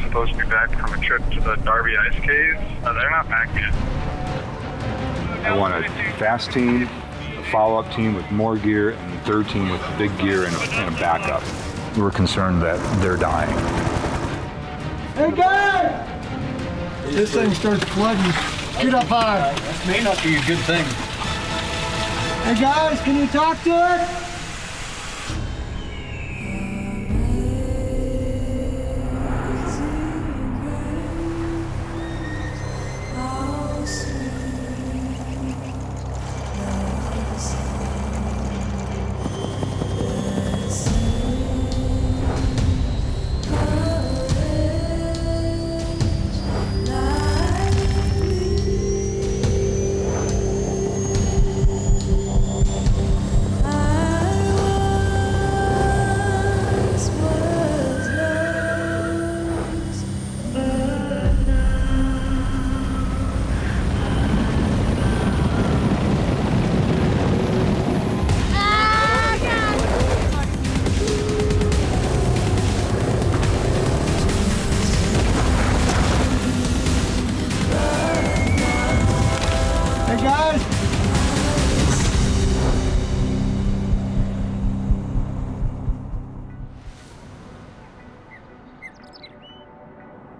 supposed to be back from a trip to the Darby Ice Caves. They're not back yet. I want a fast team, a follow-up team with more gear, and a third team with big gear and a backup. We're concerned that they're dying. Hey guys! This thing starts flooding. Get up high. That may not be a good thing. Hey guys, can you talk to it?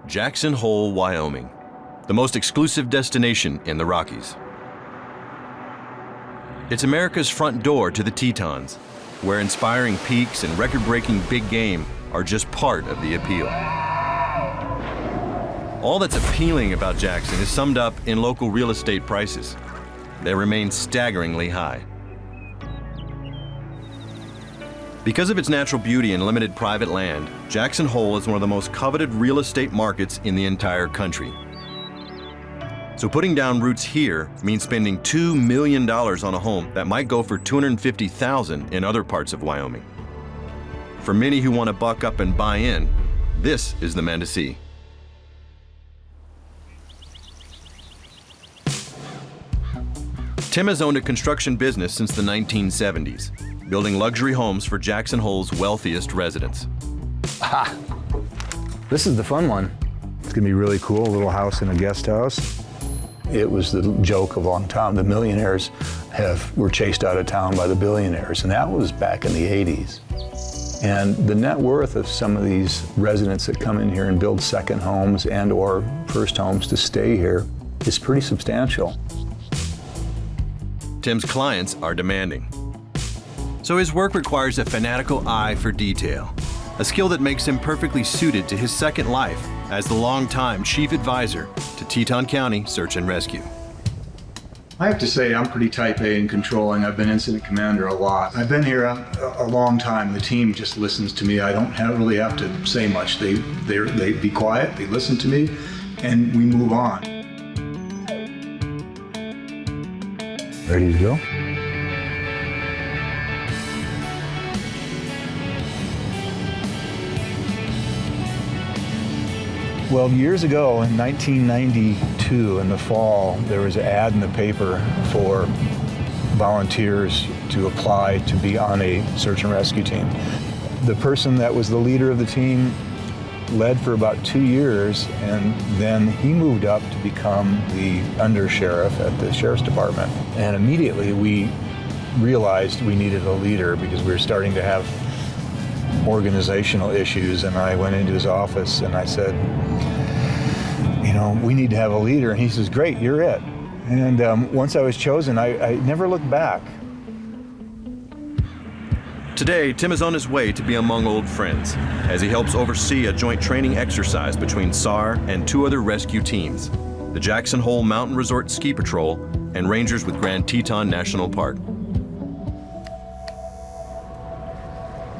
Jackson Hole, Wyoming, the most exclusive destination in the Rockies. It's America's front door to the Tetons, where inspiring peaks and record-breaking big game are just part of the appeal. All that's appealing about Jackson is summed up in local real estate prices. They remain staggeringly high. Because of its natural beauty and limited private land, Jackson Hole is one of the most coveted real estate markets in the entire country. So putting down roots here means spending $2 million on a home that might go for $250,000 in other parts of Wyoming. For many who want to buck up and buy in, this is the man to see. Tim has owned a construction business since the 1970s, building luxury homes for Jackson Hole's wealthiest residents. Ah, this is the fun one. It's gonna be really cool, a little house in a guest house. It was the joke of a long time. The millionaires were chased out of town by the billionaires, and that was back in the 80s. And the net worth of some of these residents that come in here and build second homes and or first homes to stay here is pretty substantial. Tim's clients are demanding. So his work requires a fanatical eye for detail, a skill that makes him perfectly suited to his second life as the longtime chief advisor to Teton County Search and Rescue. I have to say I'm pretty type A in controlling. I've been incident commander a lot. I've been here a long time. The team just listens to me. I don't really have to say much. They be quiet, they listen to me, and we move on. Ready to go? Well, years ago in 1992 in the fall, there was an ad in the paper for volunteers to apply to be on a search and rescue team. The person that was the leader of the team led for about 2 years, and then he moved up to become the undersheriff at the sheriff's department. And immediately we realized we needed a leader because we were starting to have organizational issues, and I went into his office and I said, you know, we need to have a leader. And he says, great, you're it. And once I was chosen, I never looked back. Today, Tim is on his way to be among old friends as he helps oversee a joint training exercise between SAR and 2 other rescue teams, the Jackson Hole Mountain Resort Ski Patrol and rangers with Grand Teton National Park.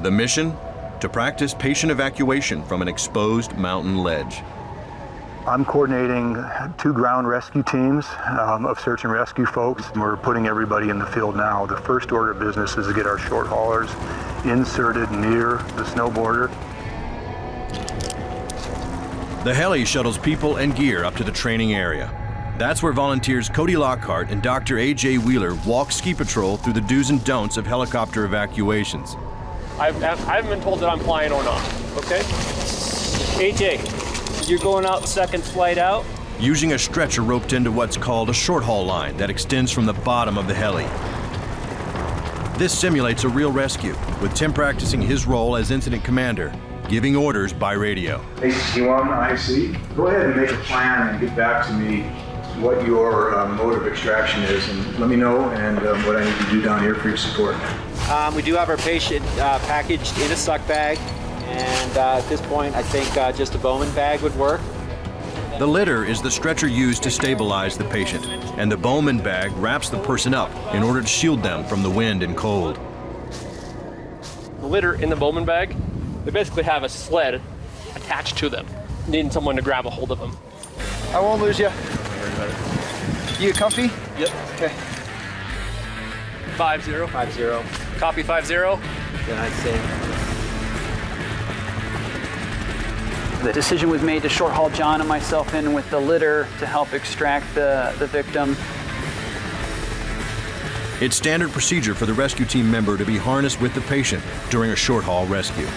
The mission? To practice patient evacuation from an exposed mountain ledge. I'm coordinating 2 ground rescue teams of search and rescue folks. We're putting everybody in the field now. The first order of business is to get our short haulers inserted near the snow border. The heli shuttles people and gear up to the training area. That's where volunteers Cody Lockhart and Dr. A.J. Wheeler walk ski patrol through the do's and don'ts of helicopter evacuations. I haven't been told that I'm flying or not, okay? AJ, You're going out second flight out. Using a stretcher roped into what's called a short haul line that extends from the bottom of the heli. This simulates a real rescue, with Tim practicing his role as incident commander, giving orders by radio. Hey, T1 IC, go ahead and make a plan and get back to me what your mode of extraction is, and let me know and what I need to do down here for your support. We do have our patient packaged in a suck bag, and at this point I think just a Bowman bag would work. The litter is the stretcher used to stabilize the patient, and the Bowman bag wraps the person up in order to shield them from the wind and cold. The litter in the Bowman bag, they basically have a sled attached to them, needing someone to grab a hold of them. I won't lose you. You comfy? Yep. Okay. 50. 50. Copy 50. Then I'd say. The decision was made to short haul John and myself in with the litter to help extract the victim. It's standard procedure for the rescue team member to be harnessed with the patient during a short haul rescue.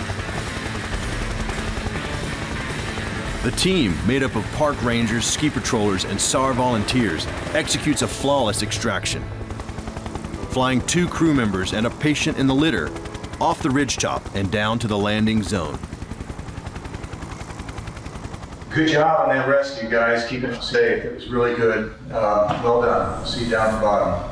The team, made up of park rangers, ski patrollers, and SAR volunteers, executes a flawless extraction, flying 2 crew members and a patient in the litter off the ridgetop and down to the landing zone. Good job on that rescue, guys. Keep it safe. It was really good. Well done. See you down the bottom.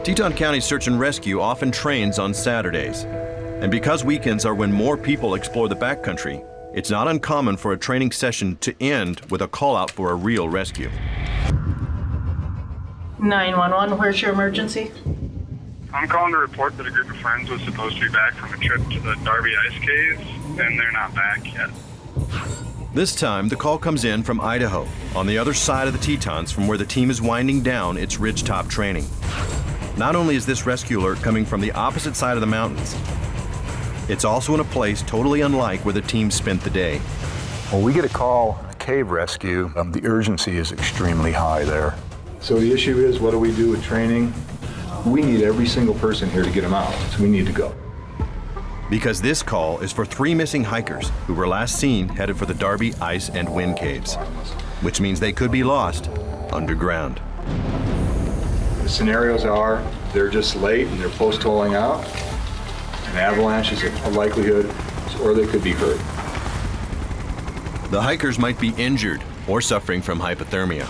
Teton County Search and Rescue often trains on Saturdays. And because weekends are when more people explore the backcountry, it's not uncommon for a training session to end with a call out for a real rescue. 911, where's your emergency? I'm calling to report that a group of friends was supposed to be back from a trip to the Darby Ice Caves, and they're not back yet. This time, the call comes in from Idaho, on the other side of the Tetons from where the team is winding down its ridgetop training. Not only is this rescue alert coming from the opposite side of the mountains, it's also in a place totally unlike where the team spent the day. When we get a call, a cave rescue, the urgency is extremely high there. So the issue is, what do we do with training? We need every single person here to get them out, so we need to go. Because this call is for 3 missing hikers who were last seen headed for the Darby Ice and Wind Caves, which means they could be lost underground. The scenarios are, they're just late and they're post-holing out. An avalanche is a likelihood, or they could be hurt. The hikers might be injured or suffering from hypothermia.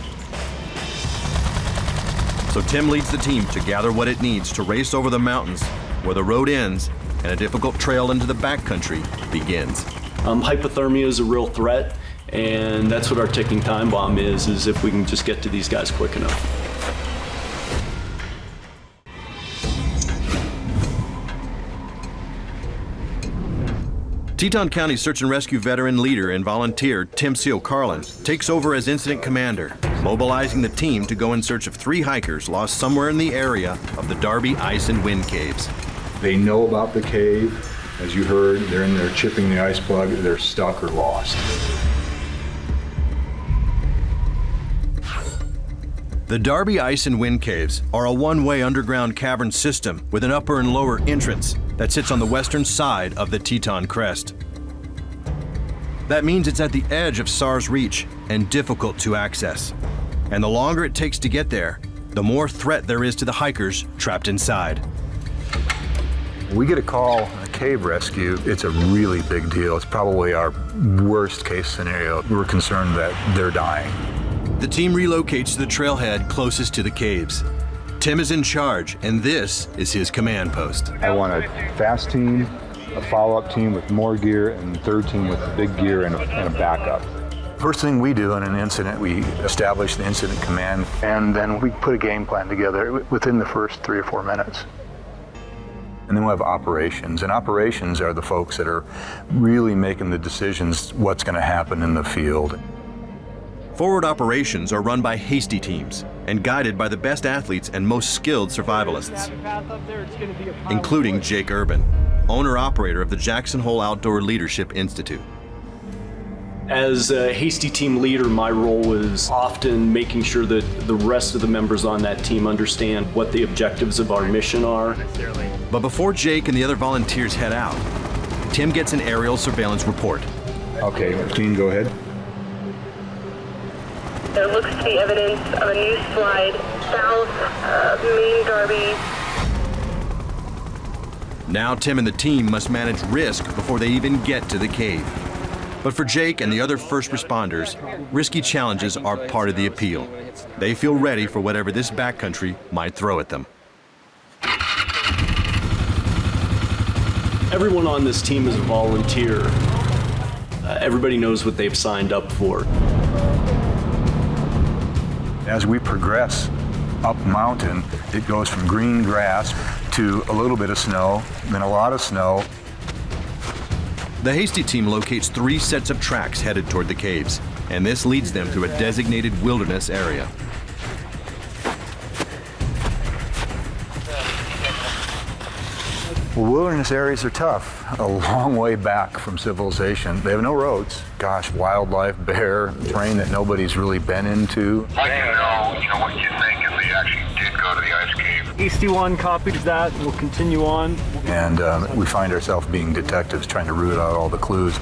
So Tim leads the team to gather what it needs to race over the mountains where the road ends and a difficult trail into the backcountry begins. Hypothermia is a real threat, and that's what our ticking time bomb is if we can just get to these guys quick enough. Teton County Search and Rescue veteran leader and volunteer Tim Seal Carlin takes over as incident commander, mobilizing the team to go in search of 3 hikers lost somewhere in the area of the Darby Ice and Wind Caves. They know about the cave. As you heard, they're in there chipping the ice plug. They're stuck or lost. The Darby Ice and Wind Caves are a one-way underground cavern system with an upper and lower entrance that sits on the western side of the Teton Crest. That means it's at the edge of SAR's reach and difficult to access. And the longer it takes to get there, the more threat there is to the hikers trapped inside. We get a call, a cave rescue, it's a really big deal. It's probably our worst case scenario. We're concerned that they're dying. The team relocates to the trailhead closest to the caves. Tim is in charge, and this is his command post. I want a fast team, a follow-up team with more gear, and a third team with big gear and a backup. First thing we do in an incident, we establish the incident command, and then we put a game plan together within the first 3 or 4 minutes. And then we'll have operations, and operations are the folks that are really making the decisions what's going to happen in the field. Forward operations are run by hasty teams and guided by the best athletes and most skilled survivalists, including Jake Urban, owner-operator of the Jackson Hole Outdoor Leadership Institute. As a hasty team leader, my role is often making sure that the rest of the members on that team understand what the objectives of our mission are. But before Jake and the other volunteers head out, Tim gets an aerial surveillance report. Okay, team, go ahead. There looks to be evidence of a new slide south of main Darby. Now Tim and the team must manage risk before they even get to the cave. But for Jake and the other first responders, risky challenges are part of the appeal. They feel ready for whatever this backcountry might throw at them. Everyone on this team is a volunteer. Everybody knows what they've signed up for. As we progress up mountain, it goes from green grass to a little bit of snow, then a lot of snow. The Hasty team locates 3 sets of tracks headed toward the caves, and this leads them through a designated wilderness area. Well, wilderness areas are tough. A long way back from civilization. They have no roads. Gosh, wildlife, bear, terrain that nobody's really been into. I'd like to know, what you think if they actually did go to the ice cave. Hasty 1 copies that. We'll continue on. And we find ourselves being detectives trying to root out all the clues.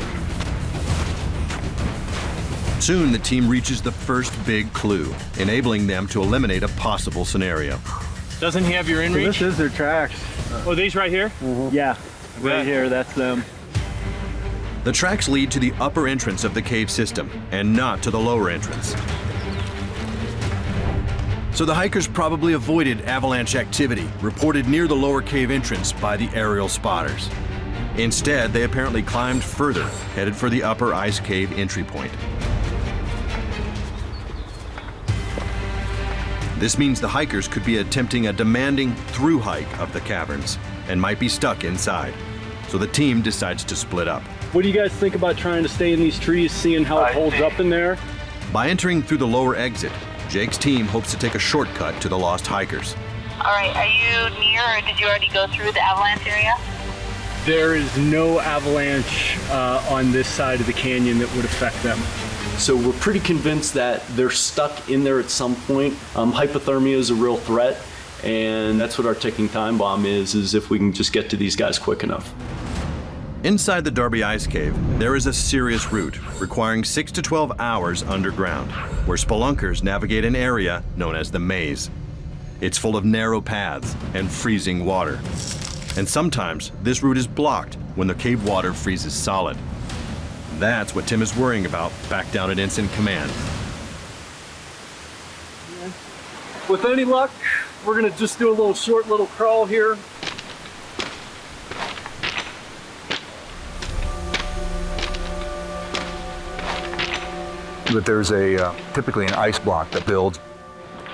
Soon the team reaches the first big clue, enabling them to eliminate a possible scenario. Doesn't he have your in reach? This is their tracks. Oh, these right here? Yeah, right here, that's them. The tracks lead to the upper entrance of the cave system, and not to the lower entrance. So the hikers probably avoided avalanche activity reported near the lower cave entrance by the aerial spotters. Instead, they apparently climbed further, headed for the upper ice cave entry point. This means the hikers could be attempting a demanding through hike of the caverns and might be stuck inside. So the team decides to split up. What do you guys think about trying to stay in these trees, seeing how it holds up in there? By entering through the lower exit, Jake's team hopes to take a shortcut to the lost hikers. All right, are you near or did you already go through the avalanche area? There is no avalanche on this side of the canyon that would affect them. So we're pretty convinced that they're stuck in there at some point. Hypothermia is a real threat, and that's what our ticking time bomb is if we can just get to these guys quick enough. Inside the Darby Ice Cave, there is a serious route requiring 6 to 12 hours underground, where spelunkers navigate an area known as the maze. It's full of narrow paths and freezing water. And sometimes this route is blocked when the cave water freezes solid. That's what Tim is worrying about back down at Ensign Command. With any luck, we're gonna just do a short little crawl here. But there's typically an ice block that builds.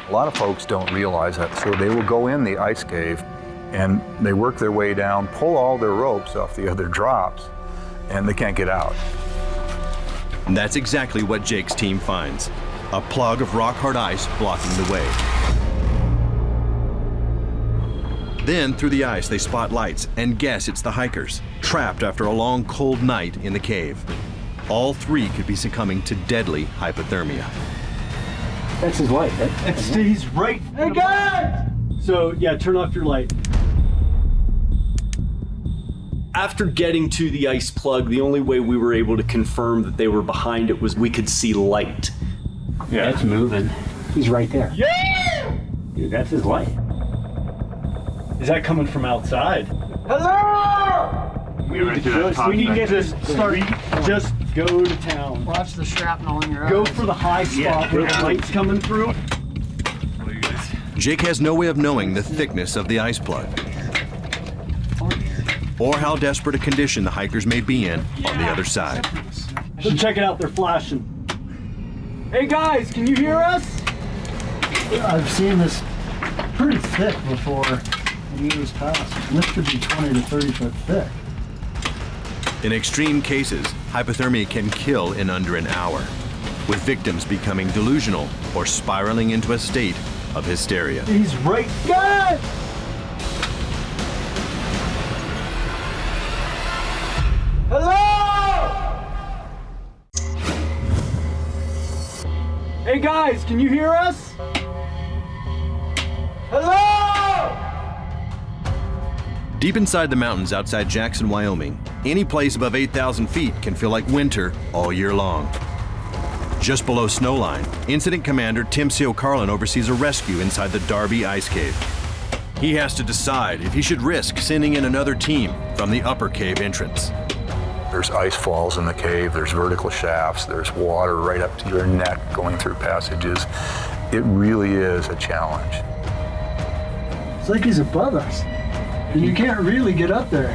A lot of folks don't realize that, so they will go in the ice cave and they work their way down, pull all their ropes off the other drops, and they can't get out. And that's exactly what Jake's team finds. A plug of rock-hard ice blocking the way. Then, through the ice, they spot lights and guess it's the hikers, trapped after a long, cold night in the cave. All 3 could be succumbing to deadly hypothermia. That's his light. He's right. Hey guys! So yeah, turn off your light. After getting to the ice plug, the only way we were able to confirm that they were behind it was we could see light. Yeah, it's moving. He's right there. Yeah! Dude, that's his light. Is that coming from outside? Hello! We need to get this started. Just go to town. Watch the shrapnel in your eyes. Go for the high spot where the light's coming through. Jake has no way of knowing the thickness of the ice plug, or how desperate a condition the hikers may be in on the other side. So check it out, they're flashing. Hey guys, can you hear us? I've seen this pretty thick before in years past. And this could be 20 to 30 foot thick. In extreme cases, hypothermia can kill in under an hour, with victims becoming delusional or spiraling into a state of hysteria. He's right, guys! Hello! Hey guys, can you hear us? Hello! Deep inside the mountains outside Jackson, Wyoming, any place above 8,000 feet can feel like winter all year long. Just below snowline, Incident Commander Tim Carlin oversees a rescue inside the Darby Ice Cave. He has to decide if he should risk sending in another team from the upper cave entrance. There's ice falls in the cave, there's vertical shafts, there's water right up to your neck going through passages. It really is a challenge. It's like he's above us, and you can't really get up there.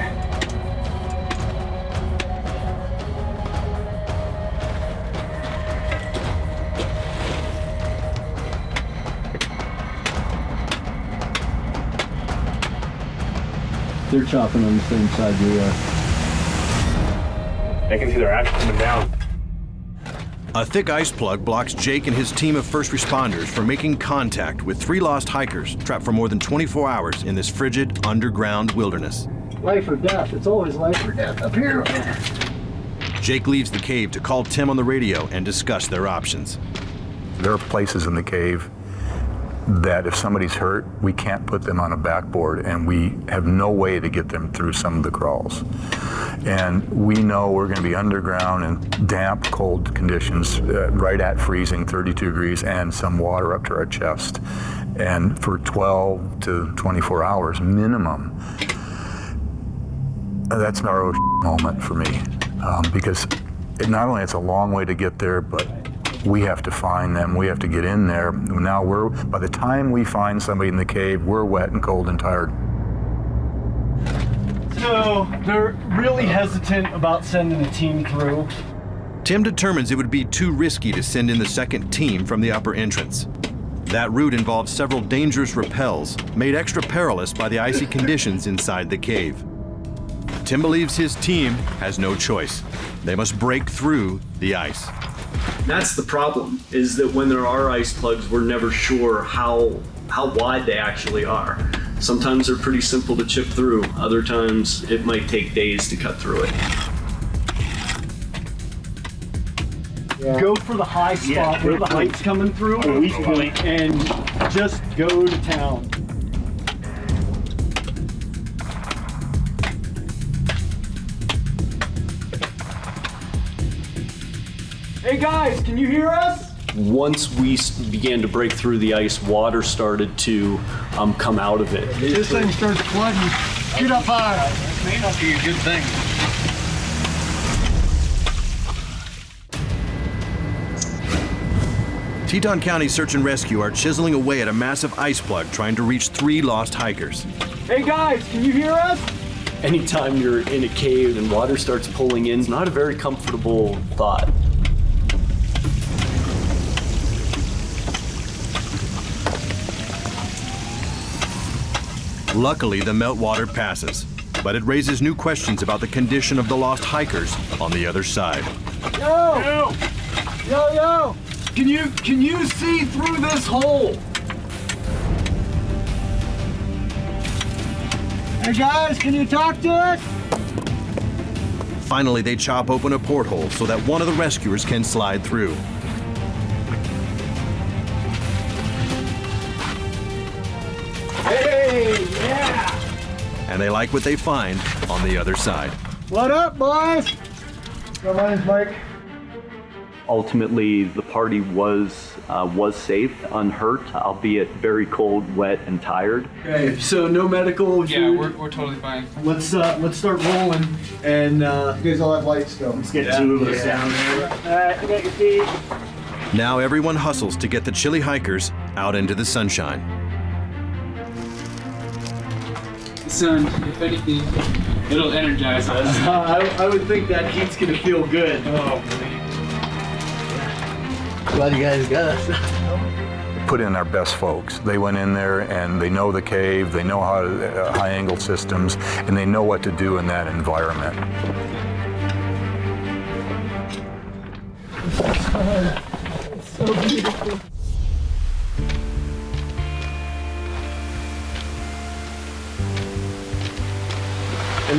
They're chopping on the same side we are. I can see their axe coming down. A thick ice plug blocks Jake and his team of first responders from making contact with 3 lost hikers trapped for more than 24 hours in this frigid underground wilderness. Life or death. It's always life or death up here. Jake leaves the cave to call Tim on the radio and discuss their options. There are places in the cave that if somebody's hurt, we can't put them on a backboard, and we have no way to get them through some of the crawls. And we know we're going to be underground in damp, cold conditions, right at freezing, 32 degrees, and some water up to our chest. And for 12 to 24 hours minimum, that's our moment for me, because not only it's a long way to get there, but we have to find them, we have to get in there. Now by the time we find somebody in the cave, we're wet and cold and tired. So they're really hesitant about sending a team through. Tim determines it would be too risky to send in the second team from the upper entrance. That route involves several dangerous rappels, made extra perilous by the icy conditions inside the cave. Tim believes his team has no choice. They must break through the ice. That's the problem, is that when there are ice plugs, we're never sure how wide they actually are. Sometimes they're pretty simple to chip through. Other times it might take days to cut through it. Yeah. Go for the high spot where the light's coming through, and just go to town. Hey guys, can you hear us? Once we began to break through the ice, water started to come out of it. This thing starts flooding. Get up high. That may not be a good thing. Teton County Search and Rescue are chiseling away at a massive ice plug trying to reach 3 lost hikers. Hey guys, can you hear us? Anytime you're in a cave and water starts pulling in, it's not a very comfortable thought. Luckily, the meltwater passes, but it raises new questions about the condition of the lost hikers on the other side. Yo! Yo, yo! Can you see through this hole? Hey guys, can you talk to us? Finally, they chop open a porthole so that one of the rescuers can slide through. Hey, yeah! And they like what they find on the other side. What up, boys? My name's Mike. Ultimately, the party was safe, unhurt, albeit very cold, wet, and tired. Okay, so no medical. Yeah, we're totally fine. Let's start rolling, and you guys all have lights still. Let's get 2 of us down there. Alright, you got your feet. Now everyone hustles to get the chilly hikers out into the sunshine. Sun, if anything, it'll energize us. I would think that heat's gonna feel good. Oh, Glad you guys got us. Put in our best folks. They went in there and they know the cave, they know how to, high-angle systems, and they know what to do in that environment. It's so beautiful.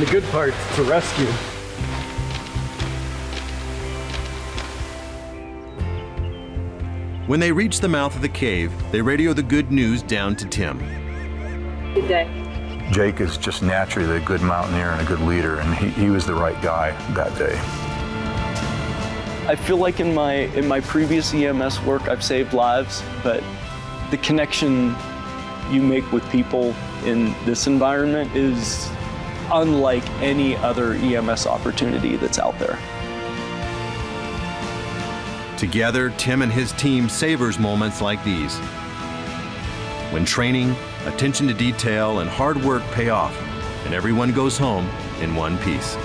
and the good part, it's a rescue. When they reach the mouth of the cave, they radio the good news down to Tim. Good day. Jake is just naturally a good mountaineer and a good leader, and he was the right guy that day. I feel like in my previous EMS work, I've saved lives, but the connection you make with people in this environment is unlike any other EMS opportunity that's out there. Together, Tim and his team savors moments like these, when training, attention to detail, and hard work pay off, and everyone goes home in one piece.